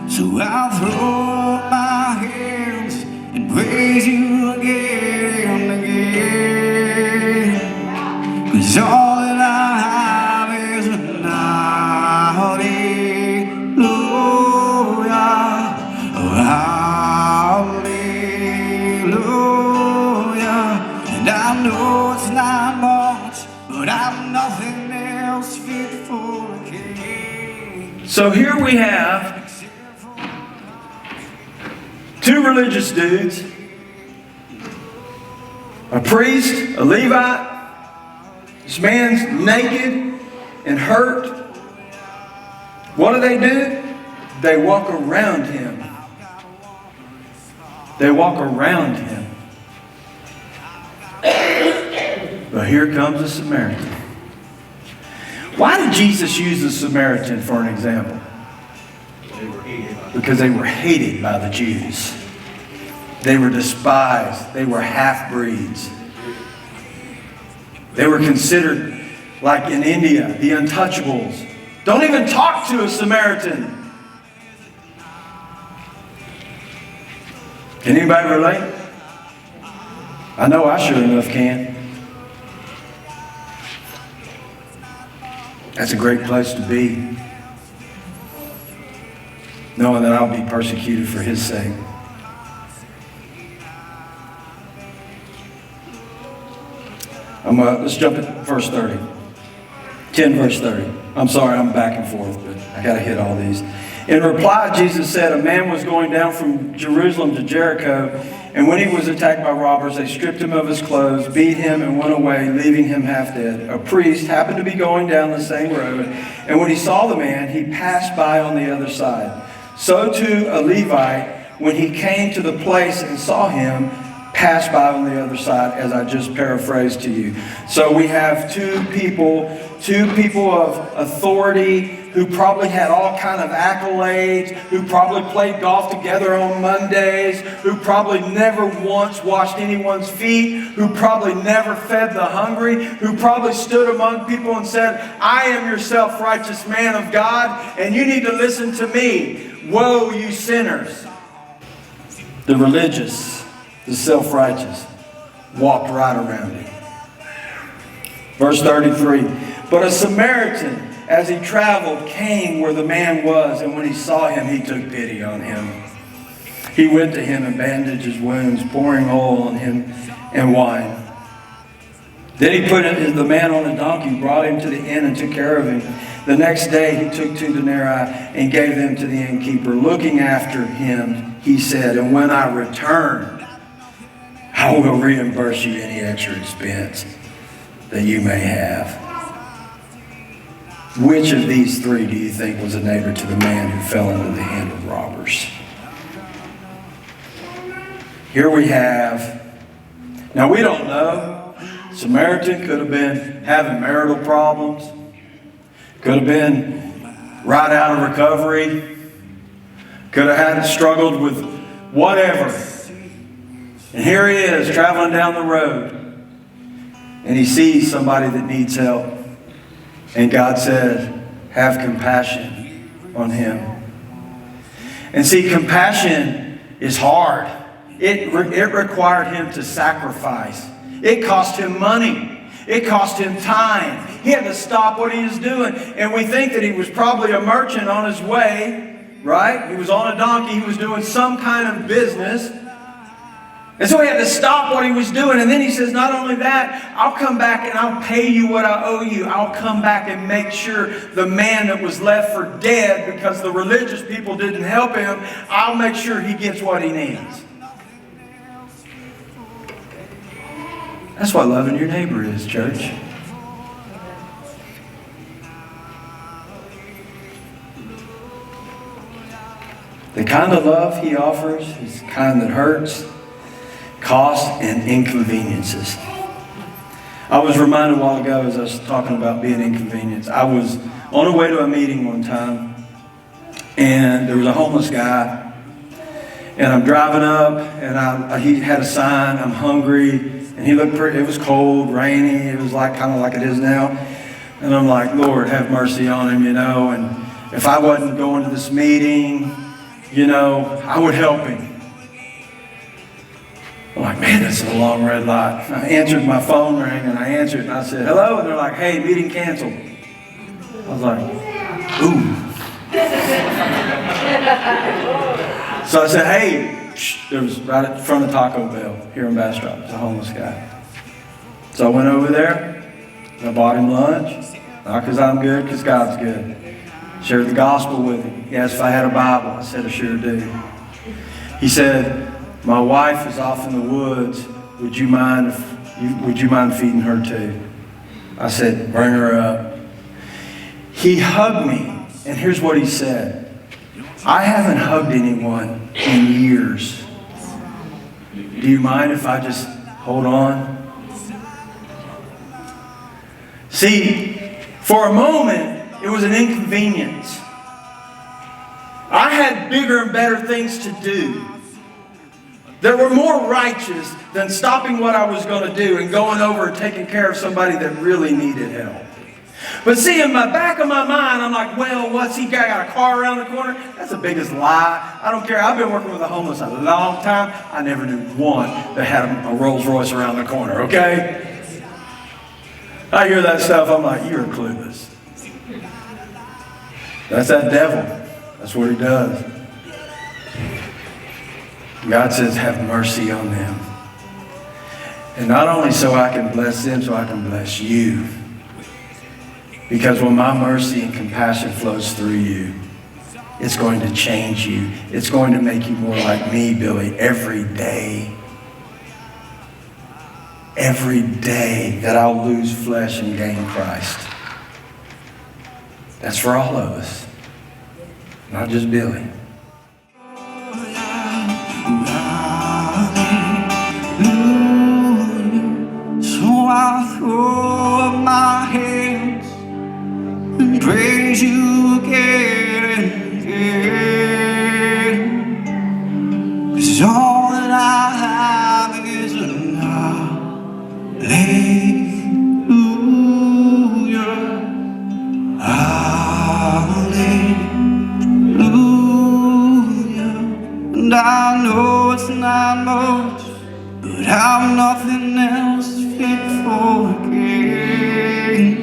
So I'll throw up my hands and praise you again and again. 'Cause all that I have is an hallelujah, hallelujah. And I know it's not much, but I'm nothing else fit for a king. So here we have two religious dudes, a priest, a Levite. This man's naked and hurt. What do? They walk around him. They walk around him. But here comes a Samaritan. Why did Jesus use the Samaritan for an example? Because they were hated by the Jews. They were despised. They were half-breeds. They were considered, like in India, the untouchables. Don't even talk to a Samaritan. Can anybody relate? I know I sure enough can. That's a great place to be, knowing that I'll be persecuted for His sake. Let's jump at verse 30. 10 verse 30. I'm sorry, I'm back and forth, but I got to hit all these. In reply, Jesus said, a man was going down from Jerusalem to Jericho, and when he was attacked by robbers, they stripped him of his clothes, beat him, and went away, leaving him half dead. A priest happened to be going down the same road, and when he saw the man, he passed by on the other side. So too a Levite, when he came to the place and saw him, passed by on the other side, as I just paraphrased to you. So we have two people of authority who probably had all kind of accolades, who probably played golf together on Mondays, who probably never once washed anyone's feet, who probably never fed the hungry, who probably stood among people and said, I am your self-righteous man of God, and you need to listen to me. Woe, you sinners. The religious, the self-righteous, walked right around him. Verse 33, but a Samaritan, as he traveled, came where the man was, and when he saw him, he took pity on him. He went to him and bandaged his wounds, pouring oil on him and wine. Then he put the man on a donkey, brought him to the inn, and took care of him. The next day he took 2 denarii and gave them to the innkeeper. Looking after him, he said, and when I return, I will reimburse you any extra expense that you may have. Which of these three do you think was a neighbor to the man who fell into the hand of robbers? Here we have, now we don't know. Samaritan could have been having marital problems. Could have been right out of recovery. Could have had struggled with whatever. And here he is traveling down the road. And he sees somebody that needs help. And God says, have compassion on him. And see, compassion is hard. It required him to sacrifice. It cost him money. It cost him time. He had to stop what he was doing. And we think that he was probably a merchant on his way, right? He was on a donkey. He was doing some kind of business. And so he had to stop what he was doing. And then he says, not only that, I'll come back and I'll pay you what I owe you. I'll come back and make sure the man that was left for dead because the religious people didn't help him, I'll make sure he gets what he needs. That's what loving your neighbor is, church. The kind of love he offers is the kind that hurts, costs, and inconveniences. I was reminded a while ago as I was talking about being inconvenienced. I was on the way to a meeting one time, and there was a homeless guy. And I'm driving up, and he had a sign, I'm hungry. And he looked pretty, it was cold, rainy, it was like kind of like it is now. And I'm like, Lord, have mercy on him, you know. And if I wasn't going to this meeting, I would help him. I'm like, man, this is a long red light. I answered, my phone rang, and I answered, and I said, hello, and they're like, hey, meeting canceled. I was like, ooh. So I said, hey, it was right in front of Taco Bell here in Bastrop. It's a homeless guy. So I went over there, and I bought him lunch. Not because I'm good, because God's good. Shared the gospel with him. He asked if I had a Bible. I said, I sure do. He said, my wife is off in the woods. Would you mind feeding her too? I said, bring her up. He hugged me, and here's what he said. I haven't hugged anyone in years. Do you mind if I just hold on? See, for a moment, it was an inconvenience. I had bigger and better things to do that were more righteous than stopping what I was going to do and going over and taking care of somebody that really needed help. But see, in the back of my mind, I'm like, well, what's he got a car around the corner? That's the biggest lie. I don't care. I've been working with the homeless a long time. I never knew one that had a Rolls Royce around the corner, okay? I hear that stuff, I'm like, you're clueless. That's that devil. That's what he does. God says, have mercy on them. And not only so I can bless them, so I can bless you. Because when my mercy and compassion flows through you, it's going to change you. It's going to make you more like me, Billy, every day. Every day that I'll lose flesh and gain Christ. That's for all of us. Not just Billy. So I throw up my hands and praise you again and again. 'Cause all that I have is a hallelujah, hallelujah. And I know it's not much, but I've nothing else fit for again.